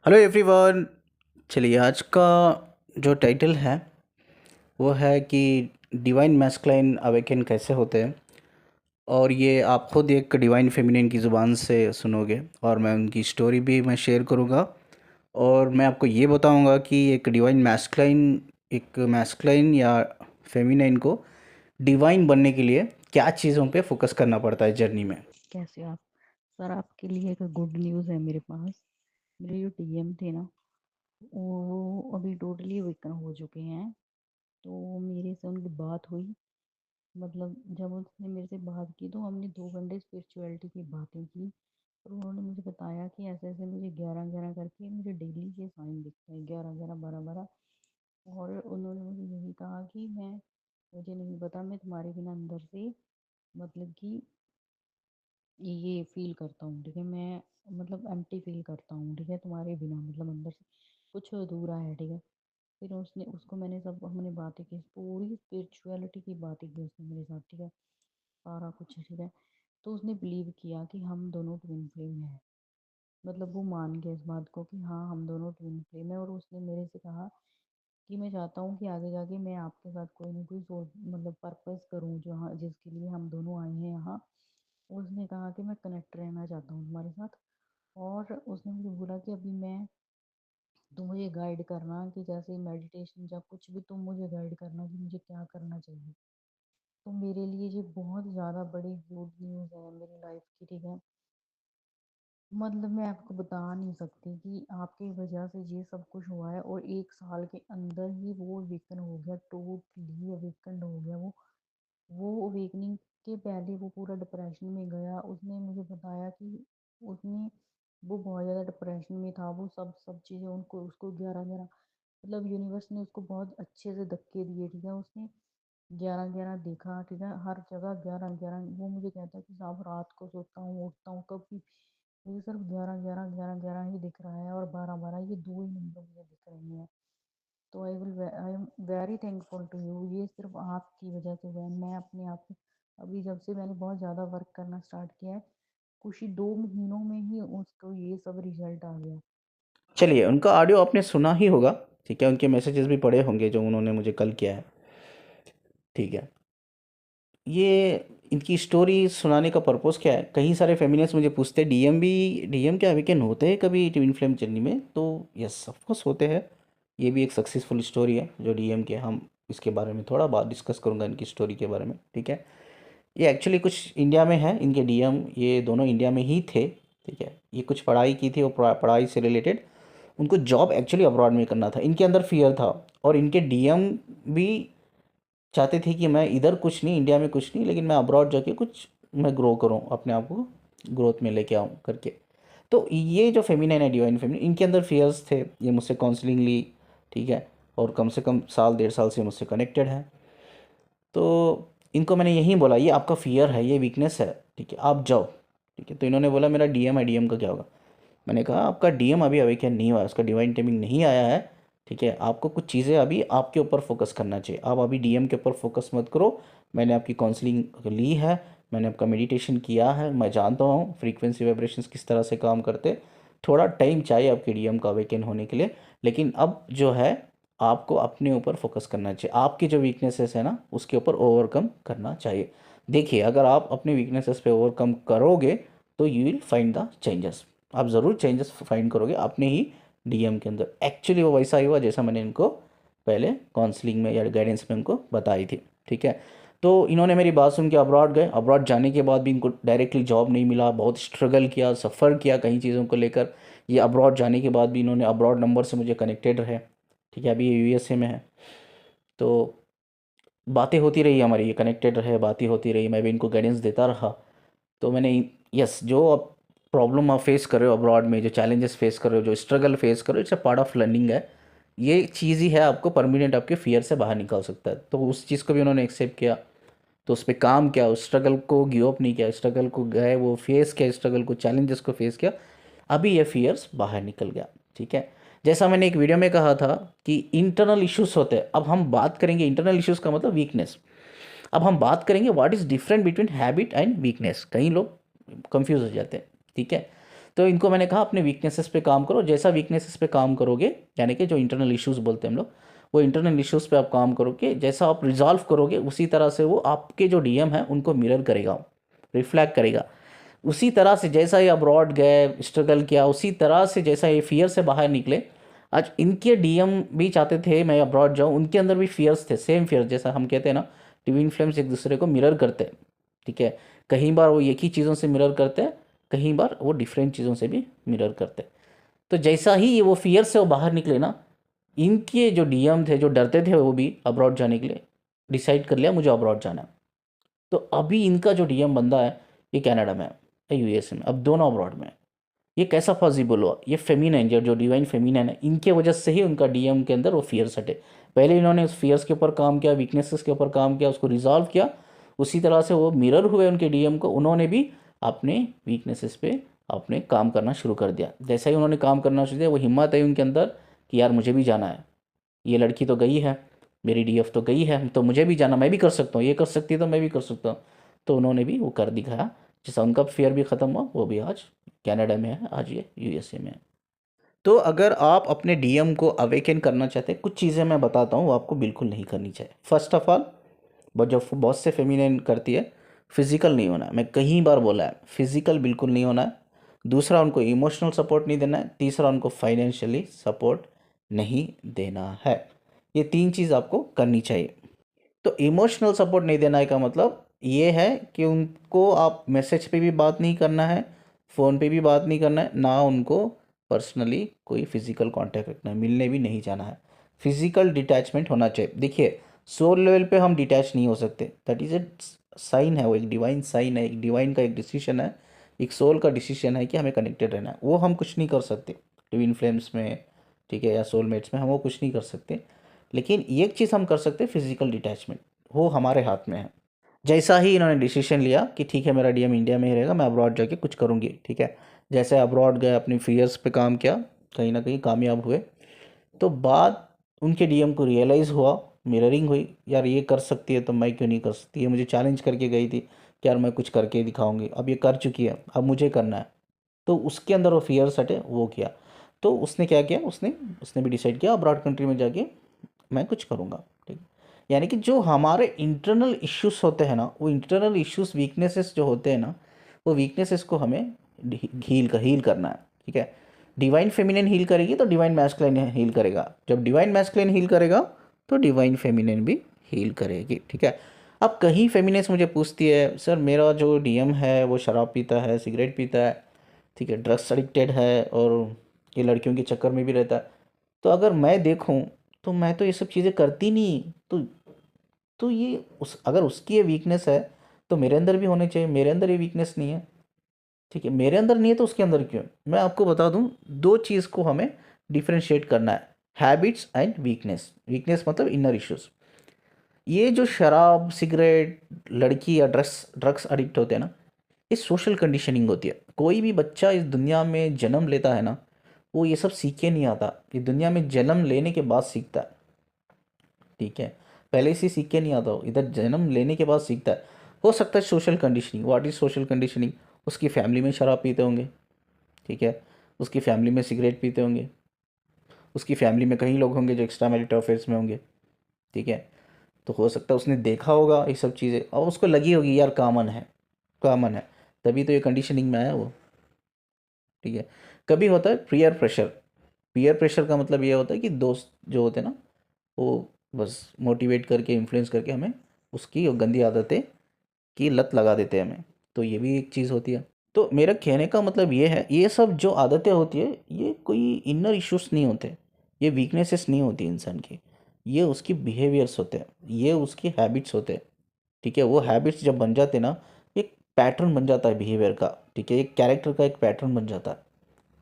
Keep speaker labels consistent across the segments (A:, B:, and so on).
A: Hello everyone. चलिए आज का जो टाइटल है वो है कि डिवाइन मैस्कुलाइन अवेकन कैसे होते हैं। और ये आप खुद एक डिवाइन फेमिनिन की ज़ुबान से सुनोगे और मैं उनकी स्टोरी भी मैं शेयर करूँगा। और मैं आपको ये बताऊँगा कि एक मैस्कुलाइन या फेमिनिन को डिवाइन बनने के लिए क्या चीज़ों पे फोकस करना पड़ता है जर्नी में।
B: कैसे आप? सर, आपके लिए एक गुड न्यूज़ है मेरे पास। मेरे जो टीएम थे ना, वो अभी टोटली वेकन हो चुके हैं। तो मेरे से उनकी बात हुई। मतलब जब उसने मेरे से बात की तो हमने 2 घंटे स्पिरिचुअलिटी की बातें की। और उन्होंने मुझे बताया कि ऐसे ऐसे मुझे 11-11 करके मुझे डेली के साइन दिखते हैं, 11-11, 12-12। और उन्होंने मुझे यही कहा कि मुझे नहीं पता, मैं तुम्हारे बिना अंदर से मतलब कि ये फ़ील करता हूँ, ठीक है? मैं मतलब एम्प्टी फ़ील करता हूँ, ठीक है? तुम्हारे बिना मतलब अंदर से कुछ अधूरा है, ठीक है? फिर उसने उसको मैंने सब हमने बातें की, पूरी स्पिरिचुअलिटी की बातें की उसने मेरे साथ, ठीक है? सारा कुछ, ठीक है? तो उसने बिलीव किया कि हम दोनों ट्विन फ्लेम हैं। मतलब वो मान गया इस बात को कि हाँ, हम दोनों ट्विन फ्लेम हैं। और उसने मेरे से कहा कि मैं चाहता हूँ कि आगे जाके मैं आपके साथ कोई ना कोई सोच मतलब पर्पस करूँ जो हाँ जिसके लिए हम दोनों आए हैं यहाँ। उसने कहा कि मैं कनेक्ट रहना चाहता हूँ तुम्हारे साथ। और उसने मुझे बोला कि अभी मैं तुम मुझे गाइड करना कि जैसे मेडिटेशन या कुछ भी तुम मुझे गाइड करना कि मुझे क्या करना चाहिए। तो मेरे लिए ये बहुत ज़्यादा बड़ी गुड न्यूज़ है मेरी लाइफ की, ठीक है? मतलब मैं आपको बता नहीं सकती कि आपकी वजह से ये सब कुछ हुआ है। और 1 साल के अंदर ही वो अवेकन हो गया, टोटली अवेकन हो गया वो अवेकनिंग के पहले वो पूरा डिप्रेशन में गया। उसने मुझे बताया कि उसने वो बहुत ज़्यादा डिप्रेशन में था। वो सब सब चीज़ें उनको उसको 11-11 मतलब यूनिवर्स ने उसको बहुत अच्छे से धक्के दिए, ठीक है? उसने 11-11 देखा, ठीक है? हर जगह 11-11। वो मुझे कहता है कि साहब रात को सोता हूँ उठता हूँ कभी मुझे सिर्फ 11-11 ही दिख रहा है। और 12-12 ये दो ही नंबर मुझे दिख रहे हैं। तो I am very thankful to you. ये सिर्फ आपकी वजह से हुआ है। मैं अपने आप को अभी जब से मैंने बहुत ज़्यादा वर्क करना स्टार्ट किया है, कुछ ही 2 महीनों में ही उसको ये सब रिजल्ट आ गया।
A: चलिए उनका ऑडियो आपने सुना ही होगा, ठीक है, उनके मैसेजेस भी पढ़े होंगे जो उन्होंने मुझे कल किया है, ठीक है। ये इनकी स्टोरी सुनाने का पर्पस क्या है? कई सारे फेमिनिस्ट मुझे पूछते हैं डीएम क्या वीकेंड होते हैं कभी ट्विन फ्लेम जर्नी में? तो यस ऑफ कोर्स होते हैं। ये भी एक सक्सेसफुल स्टोरी है जो डीएम के। हम इसके बारे में थोड़ा बात डिस्कस करूंगा इनकी स्टोरी के बारे में, ठीक है। ये एक्चुअली कुछ इंडिया में है, इनके डीएम ये दोनों इंडिया में ही थे, ठीक है। ये कुछ पढ़ाई की थी और पढ़ाई से रिलेटेड उनको जॉब एक्चुअली अब्रॉड में करना था। इनके अंदर फियर था और इनके डीएम भी चाहते थे कि मैं इधर कुछ नहीं, इंडिया में कुछ नहीं, लेकिन मैं अब्रॉड जाके कुछ मैं ग्रो करूँ, अपने आप को ग्रोथ में लेके आऊँ करके। तो ये जो फेमिनाइन है डिवाइन फेमिनाइन, इनके अंदर फियर्स थे। ये मुझसे काउंसलिंग ली, ठीक है, और कम से कम साल 1.5 साल से मुझसे कनेक्टेड है। तो इनको मैंने यही बोला ये आपका फियर है, ये वीकनेस है, ठीक है, आप जाओ, ठीक है। तो इन्होंने बोला मेरा डीएम है, डीएम का क्या होगा? मैंने कहा आपका डीएम अभी अवेकन नहीं हुआ है, उसका डिवाइन टाइमिंग नहीं आया है, ठीक है। आपको कुछ चीज़ें अभी आपके ऊपर फोकस करना चाहिए, आप अभी डीएम के ऊपर फोकस मत करो। मैंने आपकी काउंसलिंग ली है, मैंने आपका मेडिटेशन किया है, मैं जानता हूँ फ्रीक्वेंसी वाइब्रेशंस किस तरह से काम करते। थोड़ा टाइम चाहिए आपके डीएम का अवेकन होने के लिए, लेकिन अब जो है आपको अपने ऊपर फोकस करना चाहिए। आपकी जो वीकनेसेस है ना उसके ऊपर ओवरकम करना चाहिए। देखिए अगर आप अपने वीकनेसेस पे ओवरकम करोगे तो you will find the changes. आप ज़रूर चेंजेस फाइंड करोगे अपने ही डीएम के अंदर। एक्चुअली वो वैसा ही हुआ जैसा मैंने इनको पहले काउंसलिंग में या गाइडेंस में उनको बताई थी, ठीक है। तो इन्होंने मेरी बात सुन के अब्रॉड गए। अब्रॉड जाने के बाद भी इनको डायरेक्टली जॉब नहीं मिला, बहुत स्ट्रगल किया, सफ़र किया कई चीज़ों को लेकर। ये अब्रॉड जाने के बाद भी इन्होंने अब्रॉड नंबर से मुझे कनेक्टेड रहे, ठीक है। अभी ये यूएसए में है। तो बातें होती रही हमारी, ये कनेक्टेड रहे, बातें होती रही, मैं भी इनको गाइडेंस देता रहा। तो मैंने यस जो अब प्रॉब्लम आप फेस कर रहे हो अब्रॉड में, जो चैलेंजेस फेस कर रहे हो, जो स्ट्रगल फेस कर रहे हो, it's a part of learning है। ये चीज़ ही है आपको परमानेंट आपके फियर से बाहर निकाल सकता है। तो उस चीज़ को भी उन्होंने एक्सेप्ट किया, तो उस पर काम किया, उस स्ट्रगल को गिव अप नहीं किया, स्ट्रगल को गए वो फेस किया, स्ट्रगल को चैलेंजेस को फेस किया। अभी ये फियर्स बाहर निकल गया, ठीक है। जैसा मैंने एक वीडियो में कहा था कि इंटरनल इश्यूज होते हैं। अब हम बात करेंगे इंटरनल इश्यूज का मतलब वीकनेस। अब हम बात करेंगे what is different between habit and weakness. कई लोग कंफ्यूज हो जाते हैं, ठीक है। तो इनको मैंने कहा अपने वीकनेसेस पे काम करो, जैसा वीकनेसेस पे काम करोगे, यानी कि जो इंटरनल इश्यूज़ बोलते हैं हम लोग, वो इंटरनल इश्यूज़ पे आप काम करोगे, जैसा आप रिजॉल्व करोगे उसी तरह से वो आपके जो डीएम है उनको मिरर करेगा, रिफ्लेक्ट करेगा। उसी तरह से जैसा ये अब्रॉड गए, स्ट्रगल किया, उसी तरह से जैसा ये फियर से बाहर निकले, आज इनके डीएम भी चाहते थे मैं अब्रॉड जाऊँ, उनके अंदर भी फियर्स थे, सेम फियर, जैसा हम कहते हैं ना ट्विन फ्लेम्स एक दूसरे को मिरर करते हैं, ठीक है। कहीं बार वो एक ही चीज़ों से मिरर करते हैं, कहीं बार वो डिफरेंट चीज़ों से भी मिरर करते हैं। तो जैसा ही ये वो फियर से वो बाहर निकले ना, इनके जो डीएम थे जो डरते थे वो भी अब्रॉड जाने के लिए डिसाइड कर लिया मुझे अब्रॉड जाना है। तो अभी इनका जो डीएम बंदा है ये कनाडा में है, यूएस में, अब दोनों अब्रॉड में है। ये कैसा पॉसिबल हुआ? ये फेमिनाइन जो डिवाइन फेमिनाइन है, इनके वजह से ही उनका डीएम के अंदर वो फियर्स हटे। पहले इन्होंने उस फियर्स के ऊपर काम किया, वीकनेसेस के ऊपर काम किया, उसको रिजॉल्व किया, उसी तरह से वो मिरर हुए उनके डीएम को, उन्होंने भी अपने वीकनेसेस पे अपने काम करना शुरू कर दिया। जैसा ही उन्होंने काम करना शुरू किया, वो हिम्मत आई उनके अंदर कि यार मुझे भी जाना है, ये लड़की तो गई है, मेरी डीएफ तो गई है, तो मुझे भी जाना, मैं भी कर सकता हूँ, ये कर सकती है तो मैं भी कर सकता हूँ। तो उन्होंने भी वो कर दिखाया, जैसा उनका फेयर भी ख़त्म हुआ, वो भी आज कनाडा में है, आज ये यूएसए में है। तो अगर आप अपने डीएम को अवेकन करना चाहते हैं, कुछ चीज़ें मैं बताता हूँ वो आपको बिल्कुल नहीं करनी चाहिए। फर्स्ट ऑफ ऑल, जो बहुत से फेमिनिन करती है, फिजिकल नहीं होना है, मैं कई बार बोला है, फिजिकल बिल्कुल नहीं होना है। दूसरा, उनको इमोशनल सपोर्ट नहीं देना है। तीसरा, उनको फाइनेंशियली सपोर्ट नहीं देना है। ये तीन चीज़ आपको करनी चाहिए। तो इमोशनल सपोर्ट नहीं देना का मतलब ये है कि उनको आप मैसेज पे भी बात नहीं करना है, फ़ोन पे भी बात नहीं करना है, ना उनको पर्सनली कोई फिजिकल कांटेक्ट रखना है, मिलने भी नहीं जाना है। फिजिकल डिटैचमेंट होना चाहिए। देखिए, सोल लेवल पे हम डिटैच नहीं हो सकते, दैट इज़ ए साइन है, वो एक डिवाइन साइन है, एक डिवाइन का एक डिसीजन है, एक सोल का डिसीजन है कि हमें कनेक्टेड रहना है। वो हम कुछ नहीं कर सकते ट्विन फ्लेम्स में, ठीक है, या सोलमेट्स में हम वो कुछ नहीं कर सकते। लेकिन एक चीज़ हम कर सकते हैं, फिजिकल डिटैचमेंट, वो हमारे हाथ में है। जैसा ही इन्होंने डिसीजन लिया कि ठीक है मेरा डीएम इंडिया में ही रहेगा, मैं अब्रॉड जाके कुछ करूँगी, ठीक है, जैसे अब्रॉड गए, अपनी फियर्स पे काम किया, कहीं ना कहीं कामयाब हुए, तो बाद उनके डीएम को रियलाइज़ हुआ, मिररिंग हुई, यार ये कर सकती है तो मैं क्यों नहीं कर सकती, ये मुझे चैलेंज करके गई थी कि यार मैं कुछ करके दिखाऊंगी, अब ये कर चुकी है, अब मुझे करना है। तो उसके अंदर वो फियर्स हटे, वो किया। तो उसने क्या किया, उसने उसने भी डिसाइड किया अब्रॉड कंट्री में जाके मैं कुछ करूँगा, ठीक। यानी कि जो हमारे इंटरनल इश्यूज होते हैं ना, वो इंटरनल इश्यूज, वीकनेसेस जो होते हैं ना, वो वीकनेसेस को हमें हील करना है, ठीक है। डिवाइन फेमिनिन हील करेगी तो डिवाइन मैस्कुलिन हील करेगा, जब डिवाइन मैस्कुलिन हील करेगा तो डिवाइन फेमिनिन भी हील करेगी, ठीक है। अब कहीं फेमिनिस्ट मुझे पूछती है, सर मेरा जो डीएम है वो शराब पीता है, सिगरेट पीता है, ठीक है, ड्रग्स एडिक्टेड है, और ये लड़कियों के चक्कर में भी रहता है। तो अगर मैं देखूं तो मैं तो ये सब चीज़ें करती नहीं, तो ये उस अगर उसकी ये वीकनेस है तो मेरे अंदर भी होने चाहिए, मेरे अंदर ये वीकनेस नहीं है, ठीक है, मेरे अंदर नहीं है तो उसके अंदर क्यों? मैं आपको बता दूं, दो चीज़ को हमें डिफ्रेंशिएट करना है, हैबिट्स एंड वीकनेस। वीकनेस मतलब इनर इश्यूज। ये जो शराब, सिगरेट, लड़की या ड्रग्स ड्रग्स एडिक्ट होते हैं ना, ये सोशल कंडीशनिंग होती है। कोई भी बच्चा इस दुनिया में जन्म लेता है ना, वो ये सब सीख के नहीं आता, ये दुनिया में जन्म लेने के बाद सीखता है, ठीक है। पहले से सीख के नहीं आता हो, इधर जन्म लेने के बाद सीखता है। हो सकता है social conditioning, what is social conditioning, उसकी फैमिली में शराब पीते होंगे, ठीक है, उसकी फैमिली में सिगरेट पीते होंगे, उसकी फैमिली में कई लोग होंगे जो एक्स्ट्रा मैरिटल अफेयर्स में होंगे, ठीक है। तो हो सकता है उसने देखा होगा ये सब चीज़ें और उसको लगी होगी यार कॉमन है, कॉमन है, तभी तो ये कंडीशनिंग में आया वो, ठीक है। कभी होता है पीयर प्रेशर। पीयर प्रेशर का मतलब ये होता है कि दोस्त जो होते हैं ना, वो बस मोटिवेट करके, इन्फ्लुएंस करके हमें उसकी वो गंदी आदतें की लत लगा देते हैं हमें, तो ये भी एक चीज़ होती है। तो मेरा कहने का मतलब ये है, ये सब जो आदतें होती है ये कोई इनर इश्यूज नहीं होते, ये वीकनेसेस नहीं होती इंसान की, ये उसकी बिहेवियर्स होते हैं, ये उसकी हैबिट्स होते हैं, ठीक है। वो हैबिट्स जब बन जाते हैं ना, एक पैटर्न बन जाता है बिहेवियर का, ठीक है, एक कैरेक्टर का एक पैटर्न बन जाता है,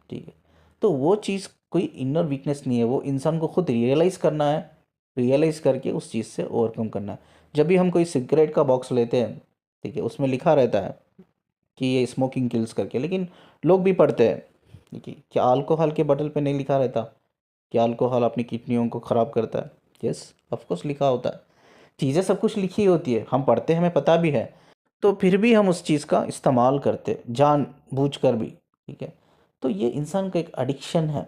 A: ठीक है। तो वो चीज़ कोई इनर वीकनेस नहीं है, वो इंसान को खुद रियलाइज़ करना है, रियलाइज़ करके उस चीज़ से ओवरकम करना है। जब भी हम कोई सिगरेट का बॉक्स लेते हैं, ठीक है, उसमें लिखा रहता है कि ये स्मोकिंग किल्स करके, लेकिन लोग भी पढ़ते हैं, ठीक है, क्या अल्कोहल के बटल पे नहीं लिखा रहता कि अल्कोहल अपनी किडनियों को ख़राब करता है? यस, ऑफकोर्स लिखा होता है, चीज़ें सब कुछ लिखी होती है, हम पढ़ते हैं, हमें पता भी है, तो फिर भी हम उस चीज़ का इस्तेमाल करते जान बूझ कर भी, ठीक है। तो ये इंसान का एक एडिक्शन है,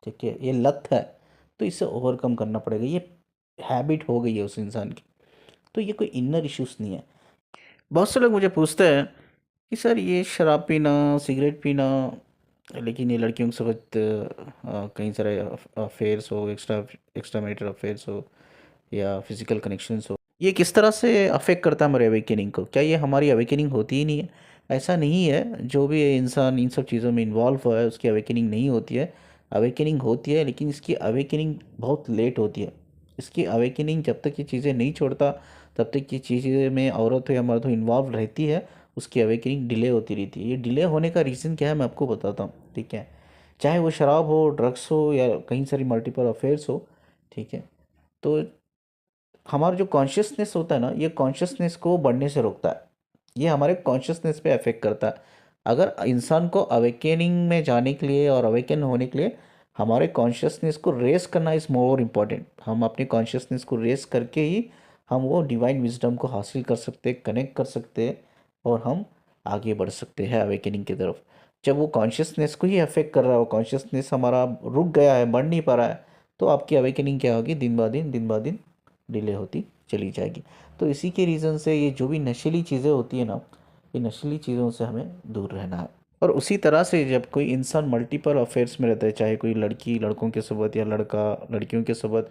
A: ठीक है, ये लत है। तो इसे ओवरकम करना पड़ेगा, ये हैबिट हो गई है उस इंसान की। तो ये कोई इनर इश्यूज नहीं है। बहुत से लोग मुझे पूछते हैं कि सर ये शराब पीना, सिगरेट पीना, लेकिन ये लड़कियों के साथ कई सारे अफेयर्स हो, एक्स्ट्रा एक्स्ट्रा मैरिटल अफेयर्स हो या फिजिकल कनेक्शंस हो, ये किस तरह से अफेक्ट करता है हमारे अवेकनिंग को? क्या ये हमारी अवेकनिंग होती ही नहीं है? ऐसा नहीं है। जो भी इंसान इन सब चीज़ों में इन्वॉल्व हुआ है उसकी अवेकनिंग नहीं होती है। अवेकनिंग होती है, लेकिन इसकी अवेकनिंग बहुत लेट होती है। इसकी अवेकनिंग जब तक ये चीज़ें नहीं छोड़ता तब तक ये चीज़ें में औरत हो या मर्द हो इन्वॉल्व रहती है, उसकी अवेकनिंग डिले होती रहती है। ये डिले होने का रीज़न क्या है मैं आपको बताता हूँ, ठीक है। चाहे वो शराब हो, ड्रग्स हो या कई सारी मल्टीपल अफेयर्स हो, ठीक है। तो हमारा जो कॉन्शियसनेस होता है ना, ये कॉन्शियसनेस को बढ़ने से रोकता है। ये हमारे कॉन्शियसनेस पे अफेक्ट करता है। अगर इंसान को अवेकेनिंग में जाने के लिए और अवेकन होने के लिए हमारे कॉन्शियसनेस को रेस करना इज़ मोर इम्पॉर्टेंट। हम अपने कॉन्शियसनेस को रेस करके ही हम वो डिवाइन विजडम को हासिल कर सकते हैं, कनेक्ट कर सकते हैं और हम आगे बढ़ सकते हैं अवेकनिंग की तरफ। जब वो कॉन्शियसनेस को ही अफेक्ट कर रहा है, वो कॉन्शियसनेस हमारा रुक गया है, बढ़ नहीं पा रहा है, तो आपकी अवेकनिंग क्या होगी? दिन ब दिन डिले होती चली जाएगी। तो इसी के रीज़न से ये जो भी नशीली चीज़ें होती है ना, ये नशीली चीज़ों से हमें दूर रहना है। और उसी तरह से जब कोई इंसान मल्टीपल अफेयर्स में रहता है, चाहे कोई लड़की लड़कों के साथ या लड़का लड़कियों के साथ,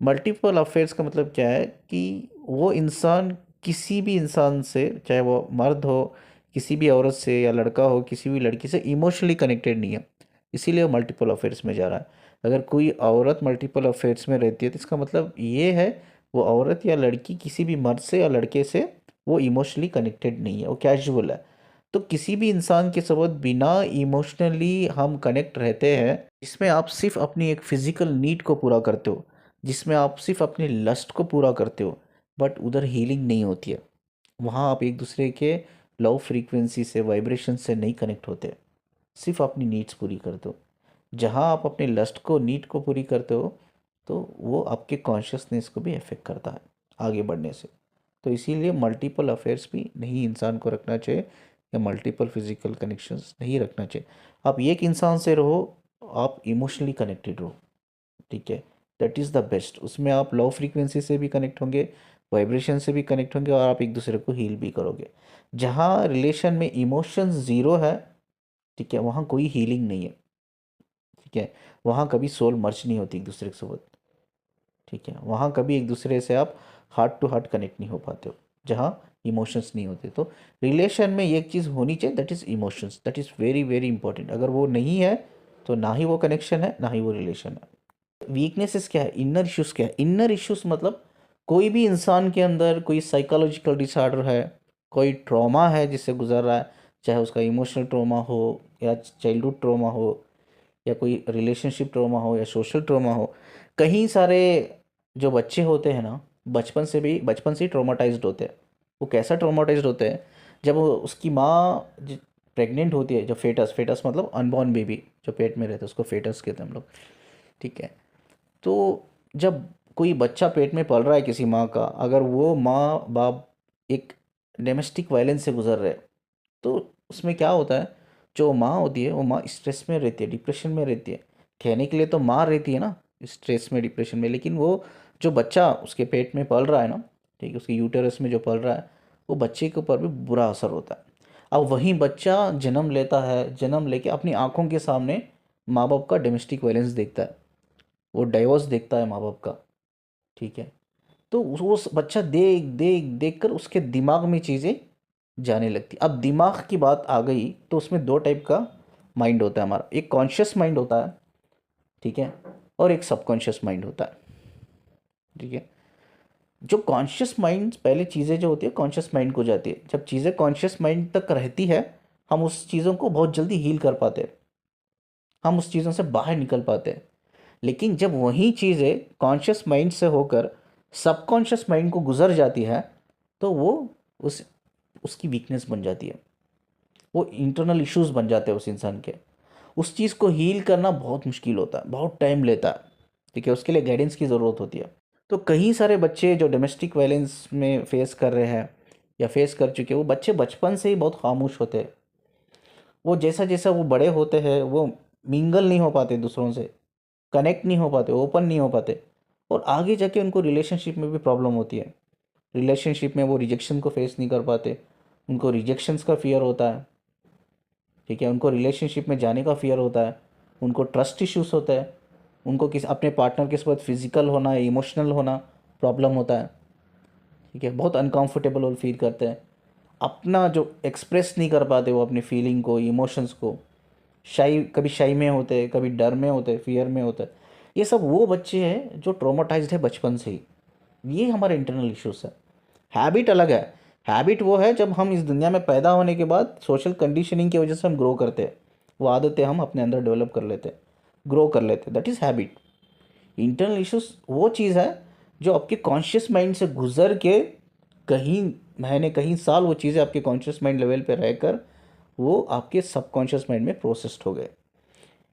A: मल्टीपल अफेयर्स का मतलब क्या है कि वो इंसान किसी भी इंसान से, चाहे वो मर्द हो, किसी भी औरत से, या लड़का हो किसी भी लड़की से, इमोशनली कनेक्टेड नहीं है, इसीलिए वो मल्टीपल अफेयर्स में जा रहा है। अगर कोई औरत मल्टीपल अफेयर्स में रहती है तो इसका मतलब ये है वो औरत या लड़की किसी भी मर्द से या लड़के से वो इमोशनली कनेक्टेड नहीं है, वो कैजुअल है। तो किसी भी इंसान के साथ बिना इमोशनली हम कनेक्ट रहते हैं, जिसमें आप सिर्फ अपनी एक फिजिकल नीड को पूरा करते हो, जिसमें आप सिर्फ अपनी लस्ट को पूरा करते हो, बट उधर हीलिंग नहीं होती है। वहाँ आप एक दूसरे के लो फ्रीक्वेंसी से, वाइब्रेशन से नहीं कनेक्ट होते, सिर्फ अपनी नीड्स पूरी करते हो। जहाँ आप अपने लस्ट को, नीड को पूरी करते हो, तो वो आपके कॉन्शियसनेस को भी अफेक्ट करता है आगे बढ़ने से। तो इसीलिए मल्टीपल अफेयर्स भी नहीं इंसान को रखना चाहिए, या मल्टीपल फिजिकल कनेक्शंस नहीं रखना चाहिए। आप एक इंसान से रहो, आप इमोशनली कनेक्टेड रहो, ठीक है। That is the best. उसमें आप लो फ्रीक्वेंसी से भी कनेक्ट होंगे, वाइब्रेशन से भी कनेक्ट होंगे, और आप एक दूसरे को हील भी करोगे। जहाँ रिलेशन में इमोशंस ज़ीरो है, ठीक है, वहाँ कोई हीलिंग नहीं है, ठीक है। वहाँ कभी सोल मर्ज नहीं होती एक दूसरे के साथ, ठीक है। वहाँ कभी एक दूसरे से आप हार्ट टू हार्ट कनेक्ट नहीं हो पाते हो, जहाँ इमोशंस नहीं होते। तो रिलेशन में एक चीज़ होनी चाहिए, that is emotions. That is very very important. अगर वो नहीं है तो ना ही वो कनेक्शन है, ना ही वो रिलेशन है। वीकनेसेस क्या है, इनर इश्यूज क्या है? इनर इश्यूज मतलब कोई भी इंसान के अंदर कोई साइकोलॉजिकल डिसऑर्डर है, कोई ट्रॉमा है जिससे गुजर रहा है, चाहे उसका इमोशनल ट्रॉमा हो या चाइल्डहुड ट्रॉमा हो या कोई रिलेशनशिप ट्रॉमा हो या सोशल ट्रॉमा हो। कहीं सारे जो बच्चे होते हैं ना, बचपन से ही ट्रॉमाटाइज्ड होते हैं। वो कैसा ट्रॉमाटाइज्ड होते हैं? जब उसकी माँ प्रेग्नेंट होती है, जो फेटस फेटस मतलब अनबॉर्न बेबी जो पेट में रहता है, उसको फेटस कहते हैं हम लोग, ठीक है। तो जब कोई बच्चा पेट में पल रहा है किसी माँ का, अगर वो माँ बाप एक डोमेस्टिक वायलेंस से गुजर रहे, तो उसमें क्या होता है, जो माँ होती है वो माँ स्ट्रेस में रहती है, डिप्रेशन में रहती है। कहने के लिए तो माँ रहती है ना स्ट्रेस में, डिप्रेशन में, लेकिन वो जो बच्चा उसके पेट में पल रहा है ना, ठीक है, उसके यूटेरस में जो पल रहा है, वो बच्चे के ऊपर भी बुरा असर होता है। अब वहीं बच्चा जन्म लेता है, जन्म लेके अपनी आंखों के सामने माँ बाप का डोमेस्टिक वायलेंस देखता है, वो डाइवोर्स देखता है माँ बाप का, ठीक है। तो वो बच्चा देख देख देख कर उसके दिमाग में चीज़ें जाने लगती। अब दिमाग की बात आ गई तो उसमें दो टाइप का माइंड होता है हमारा, एक कॉन्शियस माइंड होता है, ठीक है, और एक सबकॉन्शियस माइंड होता है, ठीक है। जो कॉन्शियस माइंड, पहले चीज़ें जो होती है कॉन्शियस माइंड को जाती है, जब चीज़ें कॉन्शियस माइंड तक रहती है, हम उस चीज़ों को बहुत जल्दी हील कर पाते हैं, हम उस चीज़ों से बाहर निकल पाते हैं। लेकिन जब वही चीज़ें कॉन्शियस माइंड से होकर सबकॉन्शियस माइंड को गुजर जाती है, तो वो उस उसकी वीकनेस बन जाती है, वो इंटरनल इश्यूज बन जाते हैं उस इंसान के। उस चीज़ को हील करना बहुत मुश्किल होता है, बहुत टाइम लेता है, ठीक है। उसके लिए गाइडेंस की ज़रूरत होती है। तो कई सारे बच्चे जो डोमेस्टिक वायलेंस में फेस कर रहे हैं या फेस कर चुके हैं, वो बच्चे बचपन से ही बहुत खामोश होते हैं, वो जैसा जैसा वो बड़े होते हैं वो मिंगल नहीं हो पाते दूसरों से, कनेक्ट नहीं हो पाते, ओपन नहीं हो पाते, और आगे जाके उनको रिलेशनशिप में भी प्रॉब्लम होती है। रिलेशनशिप में वो रिजेक्शन को फेस नहीं कर पाते, उनको रिजेक्शंस का फियर होता है, ठीक है, उनको रिलेशनशिप में जाने का फियर होता है, उनको ट्रस्ट इश्यूज होता है, उनको किस अपने पार्टनर के साथ फिजिकल होना, इमोशनल होना प्रॉब्लम होता है, ठीक है, बहुत अनकंफर्टेबल और फील करते हैं, अपना जो एक्सप्रेस नहीं कर पाते वो अपनी फीलिंग को, इमोशंस को, शाई, कभी शाई में होते हैं, कभी डर में होते हैं, फियर में होते हैं। ये सब वो बच्चे हैं जो ट्रोमाटाइज्ड है बचपन से ही। ये हमारे इंटरनल इश्यूज है। हैबिट अलग है। हैबिट वो है जब हम इस दुनिया में पैदा होने के बाद सोशल कंडीशनिंग की वजह से हम ग्रो करते हैं, वो आदतें हम अपने अंदर डेवलप कर लेते हैं, ग्रो कर लेते हैं, that is habit. Internal issues वो चीज़ है जो आपके कॉन्शियस माइंड से गुजर के कहीं महीने कहीं साल वो चीज़ें आपके कॉन्शियस माइंड लेवल पे रहकर वो आपके सबकॉन्शियस माइंड में प्रोसेस्ड हो गए।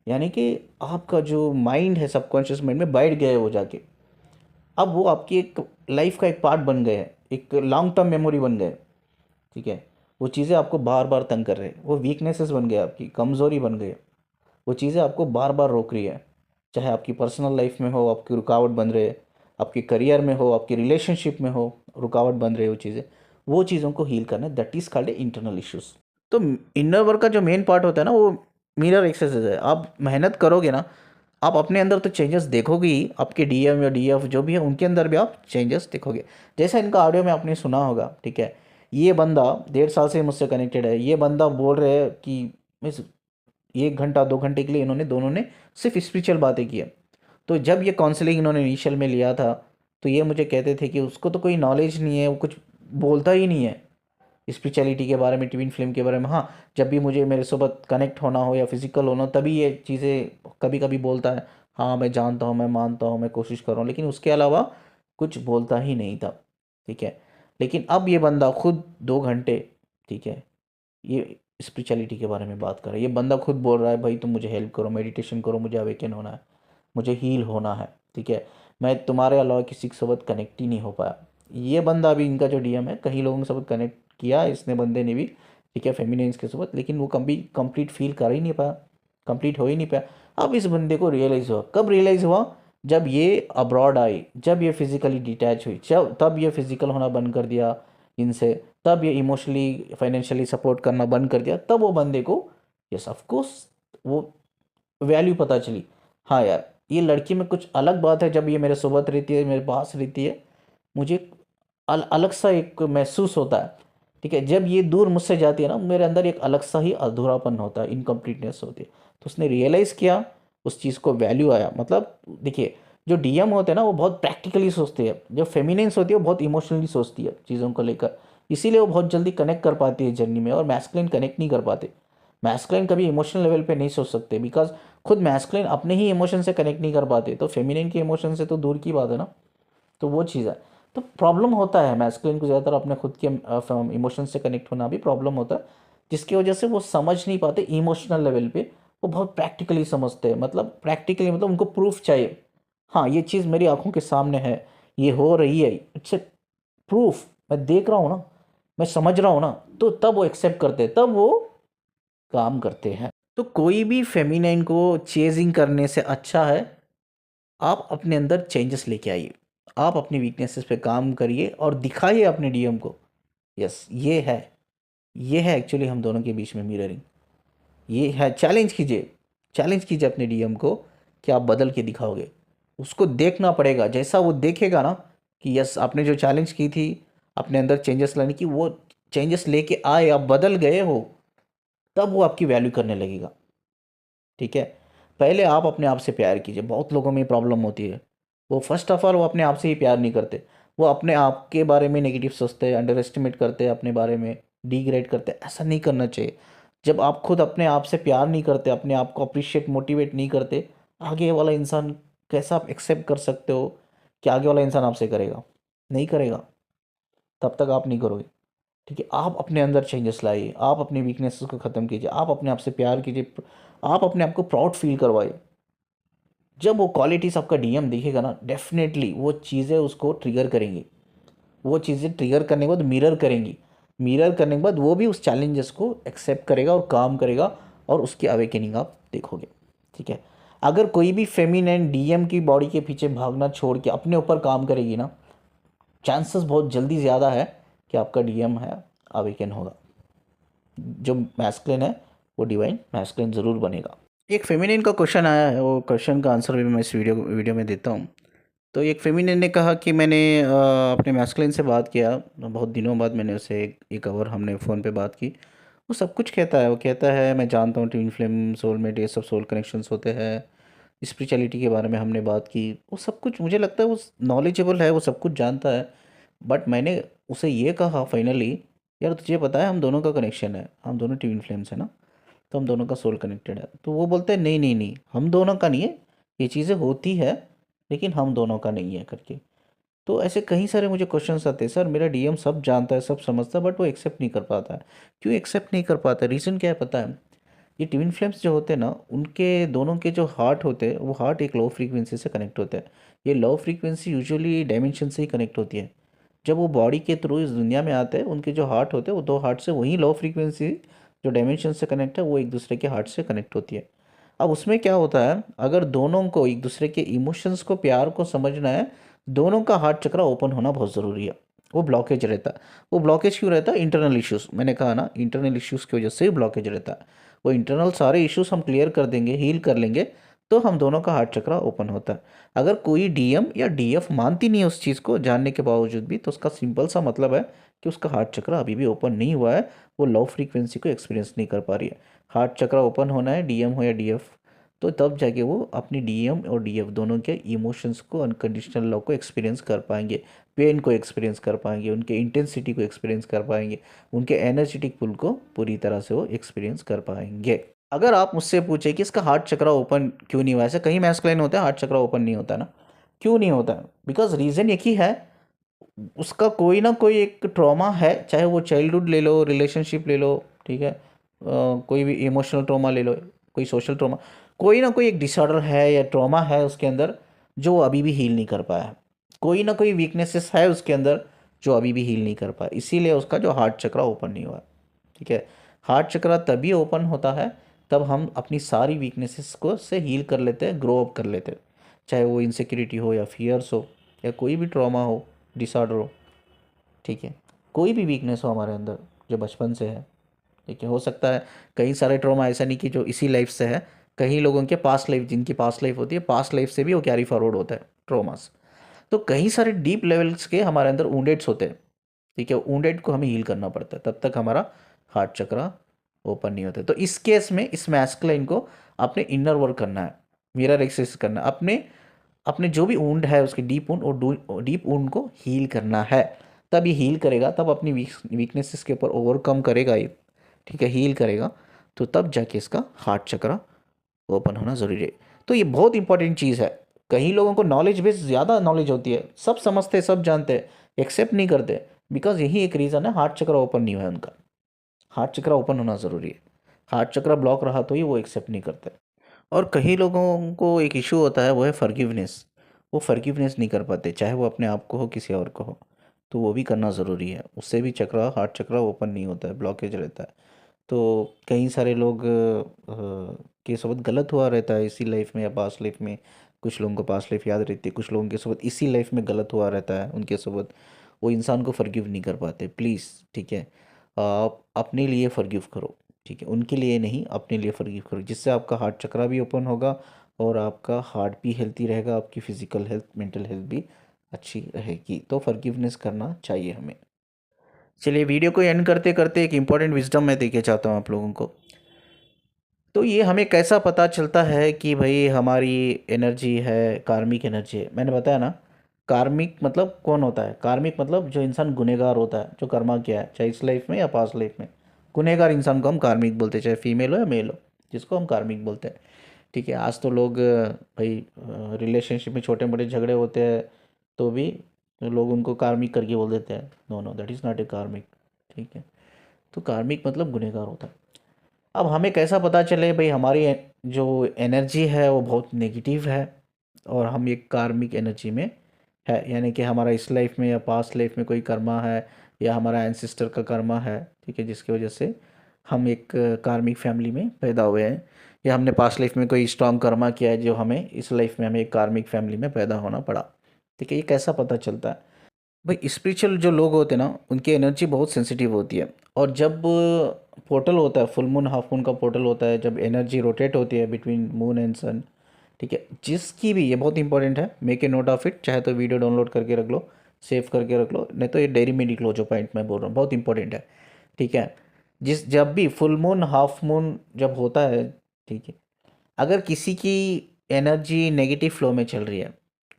A: यानी कि आपका जो माइंड है सबकॉन्शियस माइंड में बैठ गए वो जाके, अब वो आपकी एक लाइफ का एक पार्ट बन गए हैं, एक लॉन्ग टर्म मेमोरी बन गए, ठीक है। वो चीज़ें आपको बार बार तंग कर रहे हैं, वो वीकनेसेस बन गए, आपकी कमज़ोरी बन गई, वो चीज़ें आपको बार बार रोक रही है, चाहे आपकी पर्सनल लाइफ में हो आपकी रुकावट बन रही है, आपके करियर में हो, आपकी रिलेशनशिप में हो रुकावट बन रही है, वो चीज़ों को हील करना, that is called internal issues. तो इनर वर्क का जो मेन पार्ट होता है ना वो मिरर एक्सरसाइज है। आप मेहनत करोगे ना, आप अपने अंदर तो चेंजेस देखोगे ही, आपके डीएम या डीएफ जो भी है उनके अंदर भी आप चेंजेस देखोगे। जैसा इनका ऑडियो में आपने सुना होगा, ठीक है, ये बंदा 1.5 साल से मुझसे कनेक्टेड है, ये बंदा बोल रहे हैं कि मीन्स 1 घंटा 2 घंटे के लिए इन्होंने दोनों ने सिर्फ स्पिरिचुअल बातें की है। तो जब ये काउंसलिंग इन्होंने इनिशियल में लिया था तो ये मुझे कहते थे कि उसको तो कोई नॉलेज नहीं है, वो कुछ बोलता ही नहीं है स्पिरिचुअलिटी के बारे में, ट्विन फ्लेम के बारे में। हाँ, जब भी मुझे मेरे साथ कनेक्ट होना हो या फिजिकल होना हो तभी ये चीज़ें कभी कभी बोलता है, हाँ मैं जानता हूँ, मैं मानता हूँ, मैं कोशिश कर रहा हूँ, लेकिन उसके अलावा कुछ बोलता ही नहीं था, ठीक है। लेकिन अब ये बंदा खुद 2 घंटे, ठीक है, ये स्पिरिचुअलिटी के बारे में बात कर रहा है। ये बंदा खुद बोल रहा है भाई तुम मुझे हेल्प करो, मेडिटेशन करो, मुझे अवेकन होना है, मुझे हील होना है, ठीक है, मैं तुम्हारे अलावा किसी के साथ कनेक्ट ही नहीं हो पाया। ये बंदा अभी इनका जो डीएम है कई लोगों के साथ कनेक्ट किया इसने बंदे ने भी, ठीक है, फेमिनिन्स के साथ, लेकिन वो कभी कंप्लीट फील कर ही नहीं पाया, कंप्लीट हो ही नहीं पाया। अब इस बंदे को रियलाइज़ हुआ, कब रियलाइज़ हुआ, जब ये अब्रॉड आई, जब ये फिजिकली डिटैच हुई, जब तब ये फिजिकल होना बंद कर दिया इनसे, तब ये इमोशनली फाइनेंशियली सपोर्ट करना बंद कर दिया, तब वो बंदे को यस ऑफकोर्स वो वैल्यू पता चली। हाँ यार, ये लड़की में कुछ अलग बात है, जब ये मेरे सोबत रहती है, मेरे पास रहती है, मुझे अलग सा एक महसूस होता है, ठीक है। जब ये दूर मुझसे जाती है ना, मेरे अंदर एक अलग सा ही अधूरापन होता है, इनकम्प्लीटनेस होती है। तो उसने रियलाइज़ किया, उस चीज़ को वैल्यू आया। मतलब देखिए, जो डीएम होते हैं ना वो बहुत प्रैक्टिकली सोचते हैं, जो फेमिनिन्स होती है वो बहुत इमोशनली सोचती है चीज़ों को लेकर, इसीलिए वो बहुत जल्दी कनेक्ट कर पाती है जर्नी में, और मैस्कुलिन कनेक्ट नहीं कर पाते। मैस्कुलिन कभी इमोशनल लेवल पे नहीं सोच सकते, बिकॉज खुद मैस्कुलिन अपने ही इमोशन से कनेक्ट नहीं कर पाते, तो फेमिनिन के इमोशन से तो दूर की बात है ना। तो वो चीज़ है। तो प्रॉब्लम होता है मैस्कुलिन को ज़्यादातर अपने खुद के इमोशन से कनेक्ट होना भी प्रॉब्लम होता है, जिसकी वजह से वो समझ नहीं पाते इमोशनल लेवल पे, वो बहुत प्रैक्टिकली समझते हैं। मतलब प्रैक्टिकली मतलब उनको प्रूफ चाहिए, हाँ ये चीज़ मेरी आंखों के सामने है, ये हो रही है, इट्स ए प्रूफ, मैं देख रहा हूँ ना, मैं समझ रहा हूँ ना, तो तब वो एक्सेप्ट करते हैं, तब वो काम करते हैं। तो कोई भी फेमिनाइन को चेजिंग करने से अच्छा है आप अपने अंदर चेंजेस लेके आइए, आप अपनी वीकनेसेस पे काम करिए और दिखाइए अपने डीएम को, यस ये है एक्चुअली हम दोनों के बीच में मिररिंग, ये है। चैलेंज कीजिए अपने डीएम को कि आप बदल के दिखाओगे, उसको देखना पड़ेगा, जैसा वो देखेगा ना कि यस आपने जो चैलेंज की थी अपने अंदर चेंजेस लाने की, वो चेंजेस लेके आए, आप बदल गए हो, तब वो आपकी वैल्यू करने लगेगा, ठीक है। पहले आप अपने आप से प्यार कीजिए। बहुत लोगों में प्रॉब्लम होती है, वो फर्स्ट ऑफ ऑल वो अपने आप से ही प्यार नहीं करते, वो अपने आप के बारे में नेगेटिव सोचते हैं, अंडर एस्टिमेट करते हैं अपने बारे में, डिग्रेड करते हैं। ऐसा नहीं करना चाहिए। जब आप खुद अपने आप से प्यार नहीं करते, अपने आप को अप्रिशिएट मोटिवेट नहीं करते, आगे वाला इंसान कैसा आप एक्सेप्ट कर सकते हो कि आगे वाला इंसान आपसे करेगा? नहीं करेगा, तब तक आप नहीं करोगे, ठीक है। आप अपने अंदर चेंजेस लाइए, आप अपनी वीकनेसेस को ख़त्म कीजिए, आप अपने आप से प्यार कीजिए, आप अपने आप को प्राउड फील करवाइए। जब वो क्वालिटीज़ आपका डीएम देखेगा ना, डेफिनेटली वो चीज़ें उसको ट्रिगर करेंगी, वो चीज़ें ट्रिगर करने के बाद मिरर करेंगी, मिरर करने के बाद वो भी उस चैलेंजेस को एक्सेप्ट करेगा और काम करेगा, और उसकी अवेकनिंग आप देखोगे। ठीक है, अगर कोई भी फेमिनिन डीएम की बॉडी के पीछे भागना छोड़ के अपने ऊपर काम करेगी ना, चांसेस बहुत जल्दी ज़्यादा है कि आपका डीएम है अवेकन होगा। जो मैस्कुलिन है वो डिवाइन मैस्कुलिन ज़रूर बनेगा। एक फेमिनिन का क्वेश्चन आया है, वो क्वेश्चन का आंसर भी मैं इस वीडियो में देता हूँ। तो एक फेमिनिन ने कहा कि मैंने अपने मैस्कुलिन से बात किया, बहुत दिनों बाद मैंने उसे एक आवर हमने फ़ोन पे बात की। वो सब कुछ कहता है, वो कहता है मैं जानता हूँ ट्विन फ्लेम, सोलमेट, ये सब सोल कनेक्शंस होते हैं, स्पिरिचुअलिटी के बारे में हमने बात की। वो सब कुछ मुझे लगता है वो नॉलेजेबल है, वो सब कुछ जानता है। बट मैंने उसे ये कहा फाइनली, यार तुझे पता है हम दोनों का कनेक्शन है, हम दोनों ट्विन फ्लेम्स है ना, तो हम दोनों का सोल कनेक्टेड है। तो वो बोलते हैं नहीं नहीं नहीं, हम दोनों का नहीं है, ये चीज़ें होती है लेकिन हम दोनों का नहीं है करके। तो ऐसे कई सारे मुझे क्वेश्चंस आते हैं, सर मेरा डीएम सब जानता है, सब समझता है, बट वो एक्सेप्ट नहीं कर पाता है। क्यों एक्सेप्ट नहीं कर पाता है? रीज़न क्या है पता है? ये ट्विन फ्लेम्स जो होते हैं ना, उनके दोनों के जो हार्ट होते हैं, वो हार्ट एक लो फ्रीक्वेंसी से कनेक्ट होते हैं। ये लो फ्रीक्वेंसी यूजुअली डायमेंशन से ही कनेक्ट होती है। जब वो बॉडी के थ्रू इस दुनिया में आते हैं, उनके जो हार्ट होते हैं वो दो हार्ट से वही लो फ्रीक्वेंसी जो डायमेंशन से कनेक्ट है वो एक दूसरे के हार्ट से कनेक्ट होती है। अब उसमें क्या होता है, अगर दोनों को एक दूसरे के इमोशंस को, प्यार को समझना है, दोनों का हार्ट चक्र ओपन होना बहुत ज़रूरी है। वो ब्लॉकेज रहता है। वो ब्लॉकेज क्यों रहता है? इंटरनल इश्यूज़, मैंने कहा ना, इंटरनल इश्यूज़ की वजह से ही ब्लॉकेज रहता है। वो इंटरनल सारे इश्यूज हम क्लियर कर देंगे, हील कर लेंगे, तो हम दोनों का हार्ट चक्र ओपन होता है। अगर कोई डीएम या डीएफ मानती नहीं है उस चीज़ को जानने के बावजूद भी, तो उसका सिंपल सा मतलब है कि उसका हार्ट चक्र अभी भी ओपन नहीं हुआ है, वो लो फ्रीक्वेंसी को एक्सपीरियंस नहीं कर पा रही है। हार्ट चक्र ओपन होना है, डीएम हो या डीएफ, तो तब जाके वो अपनी डीएम और डीएफ दोनों के इमोशंस को, अनकंडीशनल लव को एक्सपीरियंस कर पाएंगे, पेन को एक्सपीरियंस कर पाएंगे, उनके इंटेंसिटी को एक्सपीरियंस कर पाएंगे, उनके एनर्जेटिक पुल को पूरी तरह से वो एक्सपीरियंस कर पाएंगे। अगर आप मुझसे पूछे कि इसका हार्ट चक्र ओपन क्यों नहीं हुआ, ऐसे कहीं मैस्कुलिन होता है हार्ट चक्र ओपन नहीं होता ना, क्यों नहीं होता है? बिकॉज रीज़न एक ही है, उसका कोई ना कोई एक ट्रॉमा है, चाहे वो चाइल्डहुड ले लो, रिलेशनशिप ले लो, ठीक है, कोई भी इमोशनल ट्रॉमा ले लो, कोई सोशल ट्रॉमा, कोई ना कोई एक डिसऑर्डर है या ट्रॉमा है उसके अंदर जो वो अभी भी हील नहीं कर पाया है। कोई ना कोई वीकनेसेस है उसके अंदर जो अभी भी हील नहीं कर पाया, इसीलिए उसका जो हार्ट चक्र ओपन नहीं हुआ। ठीक है, हार्ट चक्र तभी ओपन होता है तब हम अपनी सारी वीकनेसेस को से हील कर लेते हैं, ग्रो अप कर लेते हैं, चाहे वो इनसिक्योरिटी हो या फियर्स हो या कोई भी ट्रॉमा हो, डिसऑर्डर हो। ठीक है, कोई भी वीकनेस हो हमारे अंदर जो बचपन से है। ठीक है, हो सकता है कई सारे ट्रॉमा ऐसा नहीं कि जो इसी लाइफ से है, कई लोगों के पास्ट लाइफ, जिनकी पास्ट लाइफ होती है, पास्ट लाइफ से भी वो कैरी फॉरवर्ड होता है ट्रॉमास। तो कई सारे डीप लेवल्स के हमारे अंदर वुंडेड्स होते हैं। ठीक है, वुंडेड को हमें हील करना पड़ता है, तब तक हमारा हार्ट चक्र ओपन नहीं होता। तो इस केस में इस मैस्कुलिन को अपने इनर वर्क करना है, मिरर एक्सरसाइज करना है, अपने अपने जो भी वुंड है उसके डीप वुंड और डीप वुंड को हील करना है। तब ये हील करेगा, तब अपनी वीकनेसेस के ऊपर ओवरकम करेगा ये। ठीक है, हील करेगा, तो तब जाके इसका हार्ट चक्र ओपन होना ज़रूरी है। तो ये बहुत इंपॉर्टेंट चीज़ है। कई लोगों को नॉलेज बेस ज़्यादा नॉलेज होती है, सब समझते हैं, सब जानते हैं, एक्सेप्ट नहीं करते, बिकॉज यही एक रीज़न है, हार्ट चक्र ओपन नहीं हुआ है उनका। हार्ट चक्र ओपन होना ज़रूरी है। हार्ट चक्र ब्लॉक रहा तो ही वो एक्सेप्ट नहीं करते। और कई लोगों को एक इशू होता है, वो है फॉरगिवनेस। वो फॉरगिवनेस नहीं कर पाते, चाहे वो अपने आप को हो, किसी और को हो, तो वो भी करना ज़रूरी है। उससे भी चक्र, हार्ट चक्र ओपन नहीं होता है, ब्लॉकेज रहता है। तो कई सारे लोग के साथ गलत हुआ रहता है इसी लाइफ में या पास्ट लाइफ में। कुछ लोगों को पास्ट लाइफ याद रहती है, कुछ लोगों के साथ इसी लाइफ में गलत हुआ रहता है उनके साथ, वो इंसान को फॉरगिव नहीं कर पाते। प्लीज़, ठीक है, आप अपने लिए फॉरगिव करो। ठीक है, उनके लिए नहीं, अपने लिए फॉरगिव करो, जिससे आपका हार्ट चक्रा भी ओपन होगा और आपका हार्ट भी हेल्थी रहेगा, आपकी फिजिकल हेल्थ, मेंटल हेल्थ भी अच्छी रहेगी। तो फॉरगिवनेस करना चाहिए हमें। चलिए, वीडियो को एंड करते करते एक इम्पॉर्टेंट विजडम मैं देके चाहता हूँ आप लोगों को। तो ये हमें कैसा पता चलता है कि भाई हमारी एनर्जी है, कार्मिक एनर्जी है? मैंने बताया ना, कार्मिक मतलब कौन होता है? कार्मिक मतलब जो इंसान गुनहगार होता है, जो कर्मा किया है, चाहे इस लाइफ में या पास्ट लाइफ में। गुनहगार इंसान को हम कार्मिक बोलते हैं, चाहे फीमेल हो या मेल हो, जिसको हम कार्मिक बोलते हैं। ठीक है, आज तो लोग भाई रिलेशनशिप में छोटे मोटे झगड़े होते हैं तो भी लोग उनको कार्मिक करके बोल देते हैं। No no, that is not a karmic. ठीक है, तो कार्मिक मतलब गुनहगार होता है। अब हमें कैसा पता चले भाई हमारी जो एनर्जी है वो बहुत नेगेटिव है और हम एक कार्मिक एनर्जी में है, यानी कि हमारा इस लाइफ में या पास्ट लाइफ में कोई कर्मा है या हमारा एंसेस्टर का कर्मा है, ठीक है, जिसकी वजह से हम एक कार्मिक फैमिली में पैदा हुए हैं, या हमने पास्ट लाइफ में कोई स्ट्रॉन्ग कर्मा किया है जो हमें इस लाइफ में हमें एक कार्मिक फैमिली में पैदा होना पड़ा। ठीक है, ये कैसा पता चलता है? भाई स्पिरिचुअल जो लोग होते हैं ना, उनकी एनर्जी बहुत सेंसिटिव होती है, और जब पोर्टल होता है, फुल मून हाफ मून का पोर्टल होता है, जब एनर्जी रोटेट होती है बिटवीन मून एंड सन, ठीक है, जिसकी भी, ये बहुत इंपॉर्टेंट है, make a note of it, चाहे तो वीडियो डाउनलोड करके रख लो, सेव करके रख लो, नहीं तो ये डायरी में लिख लो, जो पॉइंट मैं बोल रहा हूँ बहुत इंपॉर्टेंट है। ठीक है, जब भी फुल मून हाफ मून जब होता है, ठीक है, अगर किसी की एनर्जी नेगेटिव फ्लो में चल रही है,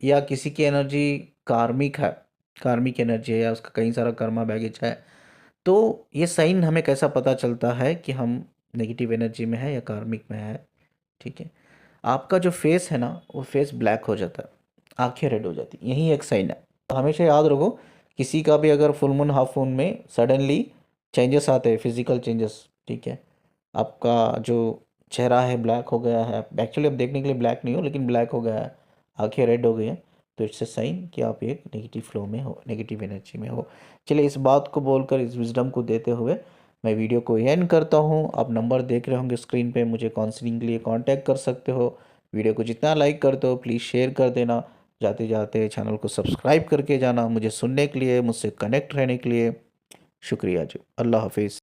A: या किसी की एनर्जी कार्मिक है, कार्मिक एनर्जी है, या उसका कई सारा कर्मा बैगेज है, तो ये साइन हमें कैसा पता चलता है कि हम नेगेटिव एनर्जी में है या कार्मिक में है? ठीक है, आपका जो फेस है ना, वो फेस ब्लैक हो जाता है, आंखें रेड हो जाती, यही एक साइन है। तो हमेशा याद रखो, किसी का भी अगर फुल मून हाफ मून में सडनली चेंजेस आते हैं, फिजिकल चेंजेस, ठीक है, आपका जो चेहरा है ब्लैक हो गया है, एक्चुअली आप देखने के लिए ब्लैक नहीं हो, लेकिन ब्लैक हो गया है, आंखें रेड हो गई हैं, तो इट्स ए साइन कि आप एक नेगेटिव फ्लो में हो, नेगेटिव एनर्जी में हो। चलिए, इस बात को बोलकर, इस विजडम को देते हुए मैं वीडियो को एंड करता हूँ। आप नंबर देख रहे होंगे स्क्रीन पे, मुझे काउंसलिंग के लिए कांटेक्ट कर सकते हो। वीडियो को जितना लाइक करते हो प्लीज़ शेयर कर देना, जाते जाते चैनल को सब्सक्राइब करके जाना। मुझे सुनने के लिए, मुझसे कनेक्ट रहने के लिए शुक्रिया जी। अल्लाह हाफिज़।